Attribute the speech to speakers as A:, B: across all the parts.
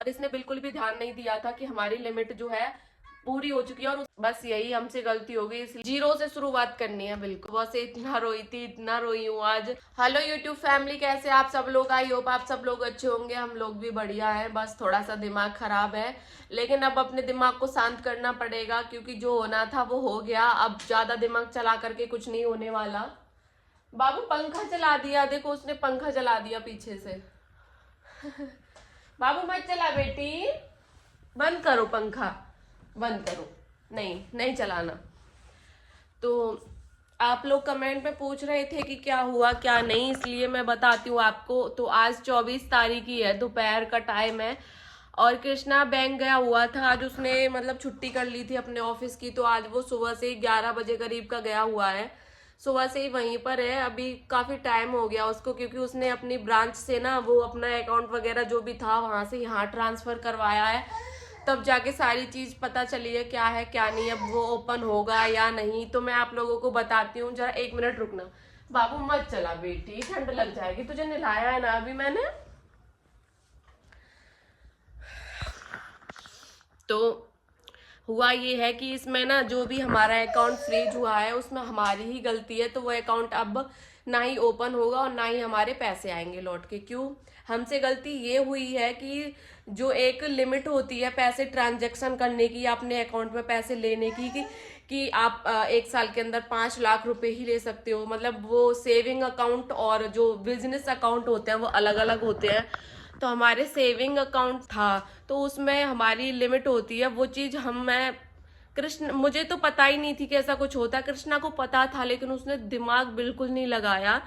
A: और इसने बिल्कुल भी ध्यान नहीं दिया था कि हमारी लिमिट जो है पूरी हो चुकी है, और बस यही हमसे गलती हो गई, इसलिए जीरो से शुरुआत करनी है। बिल्कुल बस इतना रोई थी, इतना रोई हूँ आज। हेलो यूट्यूब फैमिली, कैसे आप सब लोग? आई होप आप सब लोग अच्छे होंगे। हम लोग भी बढ़िया है, बस थोड़ा सा दिमाग खराब है, लेकिन अब अपने दिमाग को शांत करना पड़ेगा, क्योंकि जो होना था वो हो गया। अब ज्यादा दिमाग चला करके कुछ नहीं होने वाला। बाबू पंखा चला दिया, देखो उसने पंखा चला दिया पीछे से। बाबू मत चला बेटी, बंद करो पंखा, बंद करो। नहीं नहीं चलाना। तो आप लोग कमेंट में पूछ रहे थे कि क्या हुआ क्या नहीं, इसलिए मैं बताती हूँ आपको। तो आज 24 तारीख ही है, दोपहर का टाइम है, और कृष्णा बैंक गया हुआ था आज। उसने मतलब छुट्टी कर ली थी अपने ऑफिस की, तो आज वो सुबह से 11 बजे करीब का गया हुआ है। सुबह से ही वहीं पर है, अभी काफी टाइम हो गया उसको, क्योंकि उसने अपनी ब्रांच से ना वो अपना अकाउंट वगैरह जो भी था वहां से यहाँ ट्रांसफर करवाया है। तब जाके सारी चीज पता चली है क्या नहीं, अब वो ओपन होगा या नहीं। तो मैं आप लोगों को बताती हूँ, जरा 1 मिनट रुकना। बाबू मत चला बेटी, ठंड लग जाएगी, तुझे नहलाया है ना अभी मैंने। तो हुआ ये है कि इसमें ना जो भी हमारा अकाउंट फ्रीज हुआ है उसमें हमारी ही गलती है, तो वो अकाउंट अब ना ही ओपन होगा और ना ही हमारे पैसे आएंगे लौट के। क्यों? हमसे गलती ये हुई है कि जो एक लिमिट होती है पैसे ट्रांजैक्शन करने की या अपने अकाउंट में पैसे लेने की, कि आप 1 साल के अंदर 5 लाख रुपए ही ले सकते हो। मतलब वो सेविंग अकाउंट और जो बिजनेस अकाउंट होते हैं वो अलग अलग होते हैं। तो हमारे सेविंग अकाउंट था, तो उसमें हमारी लिमिट होती है। वो चीज मैं कृष्ण, मुझे तो पता ही नहीं थी कि ऐसा कुछ होता है। कृष्णा को पता था, लेकिन उसने दिमाग बिल्कुल नहीं लगाया,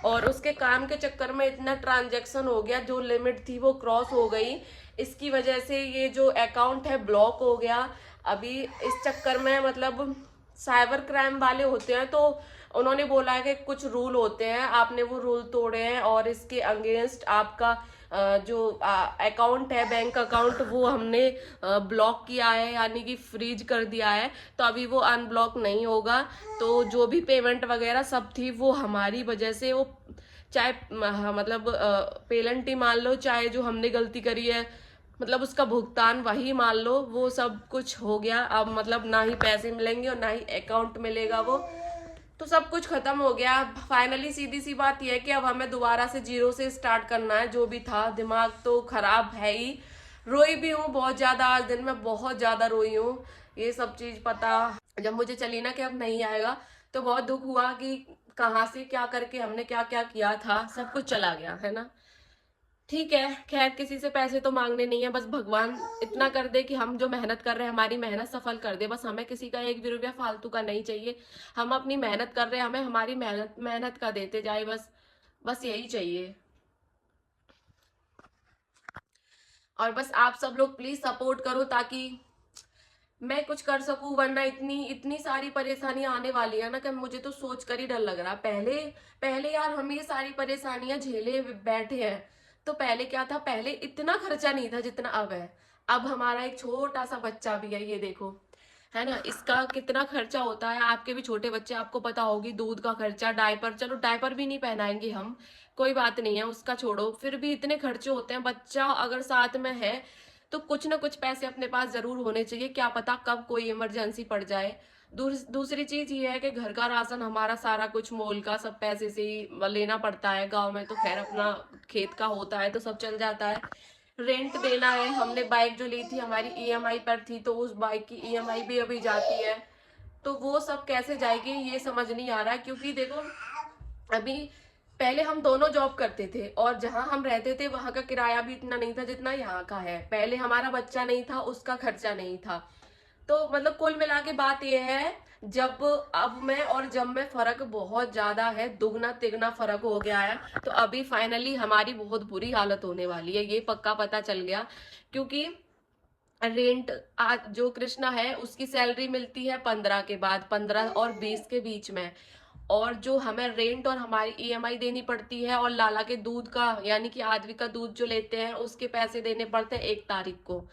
A: और उसके काम के चक्कर में इतना ट्रांजैक्शन हो गया, जो लिमिट थी वो क्रॉस हो गई। इसकी वजह से ये जो अकाउंट है ब्लॉक हो गया। अभी इस चक्कर में मतलब साइबर क्राइम वाले होते हैं, तो उन्होंने बोला है कि कुछ रूल होते हैं, आपने वो रूल तोड़े हैं, और इसके अगेंस्ट आपका जो अकाउंट है, बैंक अकाउंट, वो हमने ब्लॉक किया है, यानी कि फ्रीज कर दिया है। तो अभी वो अनब्लॉक नहीं होगा। तो जो भी पेमेंट वगैरह सब थी वो हमारी वजह से, वो चाहे मतलब पेमेंट ही मान लो, चाहे जो हमने गलती करी है मतलब उसका भुगतान वही मान लो, वो सब कुछ हो गया। अब मतलब ना ही पैसे मिलेंगे और ना ही अकाउंट मिलेगा वो, तो सब कुछ खत्म हो गया। फाइनली सीधी सी बात यह है कि अब हमें दोबारा से जीरो से स्टार्ट करना है। जो भी था, दिमाग तो खराब है ही, रोई भी हूँ बहुत ज्यादा, आज दिन में बहुत ज्यादा रोई हूँ। ये सब चीज पता जब मुझे चली ना कि अब नहीं आएगा, तो बहुत दुख हुआ कि कहाँ से क्या करके हमने क्या क्या किया था, सब कुछ चला गया है ना। ठीक है, खैर किसी से पैसे तो मांगने नहीं है, बस भगवान इतना कर दे कि हम जो मेहनत कर रहे हैं हमारी मेहनत सफल कर दे। बस हमें किसी का 1 भी रुपया फालतू का नहीं चाहिए। हम अपनी मेहनत कर रहे हैं, हमें हमारी मेहनत मेहनत का देते जाए, बस बस यही चाहिए। और बस आप सब लोग प्लीज सपोर्ट करो, ताकि मैं कुछ कर सकूं, वरना इतनी इतनी सारी परेशानियां आने वाली है ना कि मुझे तो सोच कर ही डर लग रहा है। पहले पहले यार हम ये सारी परेशानियां झेले बैठे हैं, तो पहले क्या था, पहले इतना खर्चा नहीं था जितना अब है। अब हमारा एक छोटा सा बच्चा भी है, ये देखो, है ना, इसका कितना खर्चा होता है। आपके भी छोटे बच्चे, आपको पता होगी, दूध का खर्चा, डायपर, चलो डायपर भी नहीं पहनाएंगे हम, कोई बात नहीं है, उसका छोड़ो, फिर भी इतने खर्चे होते हैं। बच्चा अगर साथ में है तो कुछ ना कुछ पैसे अपने पास जरूर होने चाहिए, क्या पता कब कोई इमरजेंसी पड़ जाए। दूसरी चीज ये है कि घर का राशन हमारा सारा कुछ मोल का सब पैसे से ही लेना पड़ता है। गांव में तो खैर अपना खेत का होता है तो सब चल जाता है। रेंट देना है, हमने बाइक जो ली थी हमारी ईएमआई पर थी, तो उस बाइक की ईएमआई भी अभी जाती है। तो वो सब कैसे जाएगी ये समझ नहीं आ रहा है, क्योंकि देखो अभी पहले हम दोनों जॉब करते थे, और जहां हम रहते थे वहां का किराया भी इतना नहीं था जितना यहाँ का है। पहले हमारा बच्चा नहीं था, उसका खर्चा नहीं था। तो मतलब कुल मिला के बात यह है, जब अब में और जब में फर्क बहुत ज्यादा है, दुगना तिगना फर्क हो गया है। तो अभी फाइनली हमारी बहुत बुरी हालत होने वाली है, ये पक्का पता चल गया। क्योंकि रेंट, आज जो कृष्णा है उसकी सैलरी मिलती है 15 के बाद, 15 और 20 के बीच में, और जो हमें रेंट और हमारी ईएमआई देनी पड़ती है, और लाला के दूध का यानी कि आदमी का दूध जो लेते हैं उसके पैसे देने पड़ते हैं 1 तारीख को।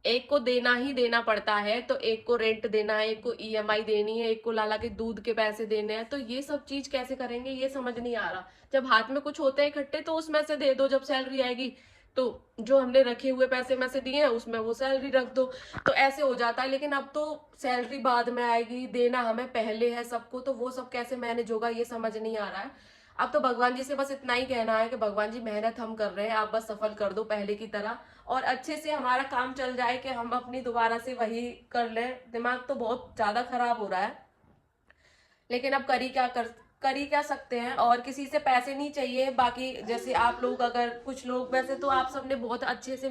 A: एक को देना ही देना पड़ता है, तो एक को रेंट देना है, एक को ईएमआई देनी है, एक को लाला के दूध के पैसे देने हैं। तो ये सब चीज कैसे करेंगे ये समझ नहीं आ रहा। जब हाथ में कुछ होते हैं इकट्ठे तो उसमें से दे दो जब सैलरी आएगी, तो जो हमने रखे हुए पैसे में से दिए हैं उसमें वो सैलरी रख दो, तो ऐसे हो जाता है। लेकिन अब तो सैलरी बाद में आएगी, देना हमें पहले है सबको, तो वो सब कैसे मैनेज होगा ये समझ नहीं आ रहा है। अब तो भगवान जी से बस इतना ही कहना है कि भगवान जी मेहनत हम कर रहे हैं, आप बस सफल कर दो पहले की तरह, और अच्छे से हमारा काम चल जाए कि हम अपनी दोबारा से वही कर लें। दिमाग तो बहुत ज्यादा खराब हो रहा है, लेकिन अब कर ही क्या सकते हैं। और किसी से पैसे नहीं चाहिए। बाकी जैसे आप लोग, अगर कुछ लोग, वैसे तो आप सबने बहुत अच्छे से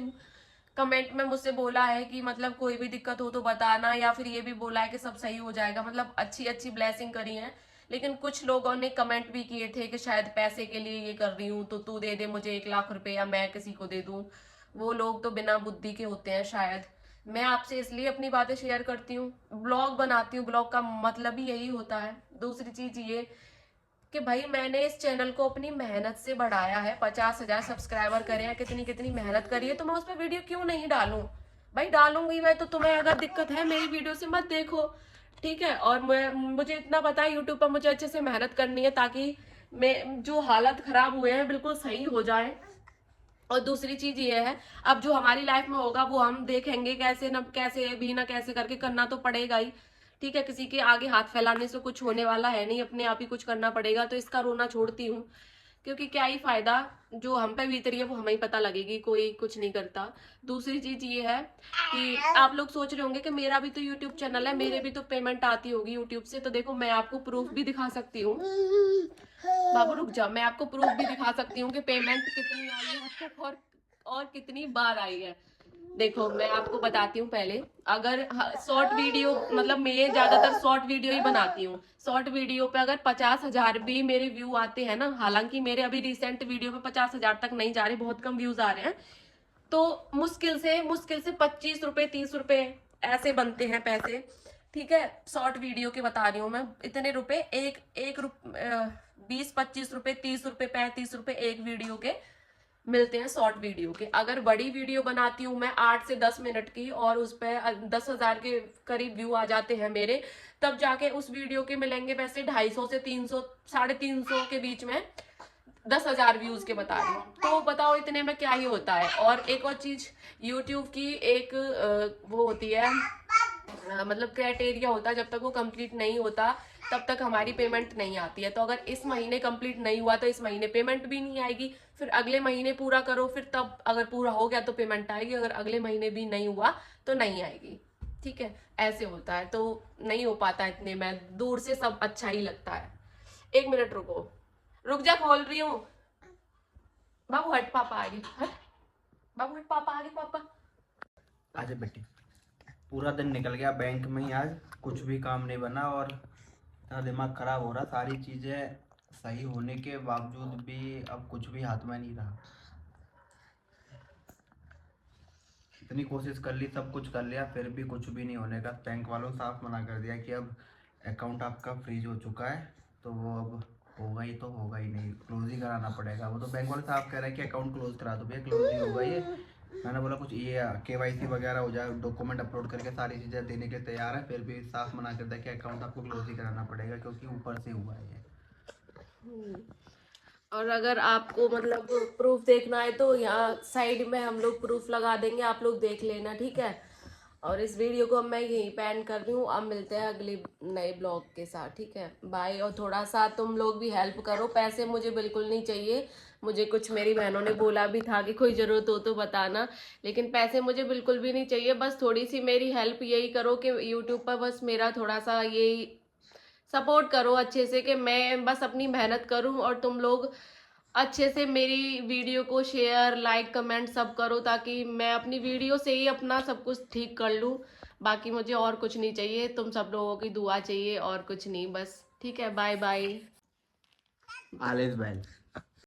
A: कमेंट में मुझसे बोला है कि मतलब कोई भी दिक्कत हो तो बताना, या फिर ये भी बोला है कि सब सही हो जाएगा, मतलब अच्छी अच्छी ब्लेसिंग करी है। लेकिन कुछ लोगों ने कमेंट भी किए थे कि शायद पैसे के लिए ये कर रही हूँ, तो तू दे दे मुझे 1 लाख रुपए या मैं किसी को दे दूं। वो लोग तो बिना बुद्धि के होते हैं शायद। मैं आपसे इसलिए अपनी बातें शेयर करती हूँ, ब्लॉग बनाती हूँ, ब्लॉग का मतलब ही यही होता है। दूसरी चीज ये कि भाई मैंने इस चैनल को अपनी मेहनत से बढ़ाया है, 50,000 सब्सक्राइबर करे हैं, कितनी कितनी मेहनत करी है, तो मैं उस पर वीडियो क्यों नहीं डालूं? भाई डालूंगी मैं, तो तुम्हें अगर दिक्कत है मेरी वीडियो से मत देखो, ठीक है। और मुझे इतना पता है यूट्यूब पर मुझे अच्छे से मेहनत करनी है, ताकि मैं जो हालत खराब हुए हैं बिल्कुल सही हो जाए। और दूसरी चीज ये है, अब जो हमारी लाइफ में होगा वो हम देखेंगे, कैसे न कैसे भी ना कैसे करके करना तो पड़ेगा ही, ठीक है। किसी के आगे हाथ फैलाने से कुछ होने वाला है नहीं, अपने आप ही कुछ करना पड़ेगा। तो इसका रोना छोड़ती हूँ, क्योंकि क्या ही फायदा, जो हम पे बीत रही है वो हमें ही पता लगेगी, कोई कुछ नहीं करता। दूसरी चीज ये है कि आप लोग सोच रहे होंगे कि मेरा भी तो यूट्यूब चैनल है, मेरे भी तो पेमेंट आती होगी यूट्यूब से, तो देखो मैं आपको प्रूफ भी दिखा सकती हूँ। बाबू रुक जा, मैं आपको प्रूफ भी दिखा सकती हूँ कि पेमेंट कितनी आई है अब तक, और कितनी बार आई है। देखो मैं आपको बताती हूँ पहले। अगर शॉर्ट वीडियो, मतलब मैं ज्यादातर शॉर्ट वीडियो ही बनाती हूँ, शॉर्ट वीडियो पे अगर 50,000 भी मेरे व्यू आते हैं ना, हालांकि मेरे अभी रिसेंट वीडियो पे 50,000 तक नहीं जा रहे, बहुत कम व्यूज आ रहे हैं, तो मुश्किल से 25 रुपए 30 रुपए ऐसे बनते हैं पैसे, ठीक है। शॉर्ट वीडियो के बता रही हूँ मैं, इतने रुपए एक एक 20-25 रुपए 30 रुपए 35 रुपए एक वीडियो के मिलते हैं, शॉर्ट वीडियो के। अगर बड़ी वीडियो बनाती हूँ मैं 8 से 10 मिनट की, और उस पर 10,000 के करीब व्यू आ जाते हैं मेरे, तब जाके उस वीडियो के मिलेंगे पैसे 250 से 300, 350 के बीच में, 10,000 व्यूज के बता रही हूँ। तो बताओ इतने में क्या ही होता है। और एक और चीज, यूट्यूब की एक वो होती है, मतलब क्राइटेरिया होता है, जब तक वो कंप्लीट नहीं होता तब तक हमारी पेमेंट नहीं आती है। तो अगर इस महीने कंप्लीट नहीं हुआ तो इस महीने पेमेंट भी नहीं आएगी, फिर अगले महीने पूरा करो, फिर तब अगर पूरा हो गया तो पेमेंट आएगी, अगर अगले महीने भी नहीं हुआ तो नहीं आएगी, ठीक है। ऐसे होता है, तो नहीं हो पाता इतने में, दूर से सब अच्छा ही लगता है। 1 मिनट रुको, रुक जा, खोल रही हूँ। बाबू हट, पापा आगे, हट बाबू हट, पापा आगे, पापा
B: आजा बेटी। पूरा दिन निकल गया बैंक में ही आज, कुछ भी काम नहीं बना और इतना दिमाग खराब हो रहा। सारी चीजें सही होने के बावजूद भी अब कुछ भी हाथ में नहीं रहा। इतनी कोशिश कर ली, सब कुछ कर लिया, फिर भी कुछ भी नहीं होने का। बैंक वालों ने साफ मना कर दिया कि अब अकाउंट आपका फ्रीज हो चुका है, तो वो अब होगा ही तो होगा ही नहीं, क्लोज ही कराना पड़ेगा। वो तो बैंक वाले साफ कह रहे हैं कि अकाउंट क्लोज करा दो भैया, क्लोज ही होगा ये। मैंने बोला कुछ ये KYC वगैरह हो जाए, डॉक्यूमेंट अपलोड करके सारी चीज़ें देने के लिए तैयार है, फिर भी साफ मना कर दिया कि अकाउंट आपको क्लोज ही कराना पड़ेगा, क्योंकि ऊपर से हुआ है ये।
A: और अगर आपको मतलब प्रूफ देखना है तो यहाँ साइड में हम लोग प्रूफ लगा देंगे, आप लोग देख लेना, ठीक है। और इस वीडियो को मैं यहीं पे एंड कर रही हूँ, अब मिलते हैं अगले नए ब्लॉग के साथ, ठीक है, बाय। और थोड़ा सा तुम लोग भी हेल्प करो, पैसे मुझे बिल्कुल नहीं चाहिए, मुझे कुछ मेरी बहनों ने बोला भी था कि कोई ज़रूरत हो तो बताना, लेकिन पैसे मुझे बिल्कुल भी नहीं चाहिए। बस थोड़ी सी मेरी हेल्प यही करो कि यूट्यूब पर बस मेरा थोड़ा सा यही सपोर्ट करो अच्छे से, कि मैं बस अपनी मेहनत करूं, और तुम लोग अच्छे से मेरी वीडियो को शेयर लाइक कमेंट सब करो, ताकि मैं अपनी वीडियो से ही अपना सब कुछ ठीक कर लूं। बाकी मुझे और कुछ नहीं चाहिए, तुम सब लोगों की दुआ चाहिए और कुछ नहीं, बस, ठीक है। Bye bye.
B: All is well.